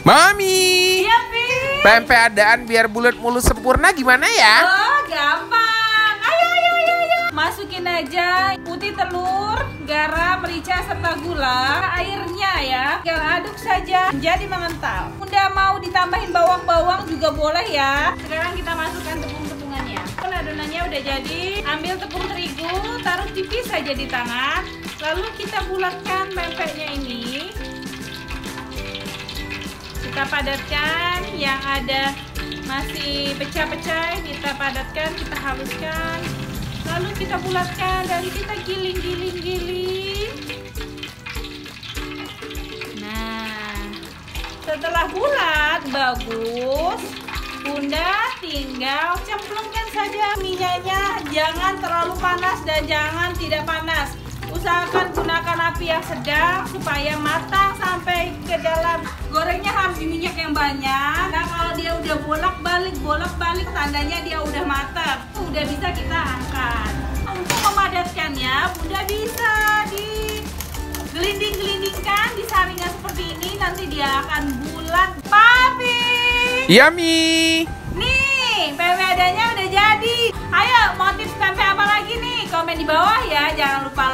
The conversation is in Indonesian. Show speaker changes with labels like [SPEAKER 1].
[SPEAKER 1] Mami,
[SPEAKER 2] Iya, Pi.
[SPEAKER 1] pempek adaan biar bulat mulus sempurna gimana ya?
[SPEAKER 2] Oh, gampang. Ayo. Masukin aja putih telur, garam, merica, serta gula. Airnya ya, tinggal aduk saja jadi mengental. Udah mau ditambahin bawang-bawang juga boleh ya. Sekarang kita masukkan tepung-tepungannya. Adonannya udah jadi. Ambil tepung terigu, taruh tipis saja di tangan. Lalu kita bulatkan pempeknya ini. Kita padatkan, yang ada masih pecah-pecah kita padatkan, kita haluskan, lalu kita bulatkan dan kita giling. Nah, setelah bulat bagus, Bunda tinggal cemplungkan saja minyaknya. Jangan terlalu panas dan jangan tidak panas. Usahakan gunakan api yang sedang supaya matang sampai ke dalam. Gorengnya harus di minyak yang banyak. Nah, kalau dia udah bolak-balik tandanya dia udah matang. Udah bisa kita angkat. Untuk memadatkannya, Bunda bisa digelinding-gelindingkan di saringan seperti ini. Nanti dia akan bulat. Papi!
[SPEAKER 1] Yummy.
[SPEAKER 2] Nih, pempek adanya udah jadi. Ayo, mau tips pempek apa lagi nih? Komen di bawah ya. Jangan lupa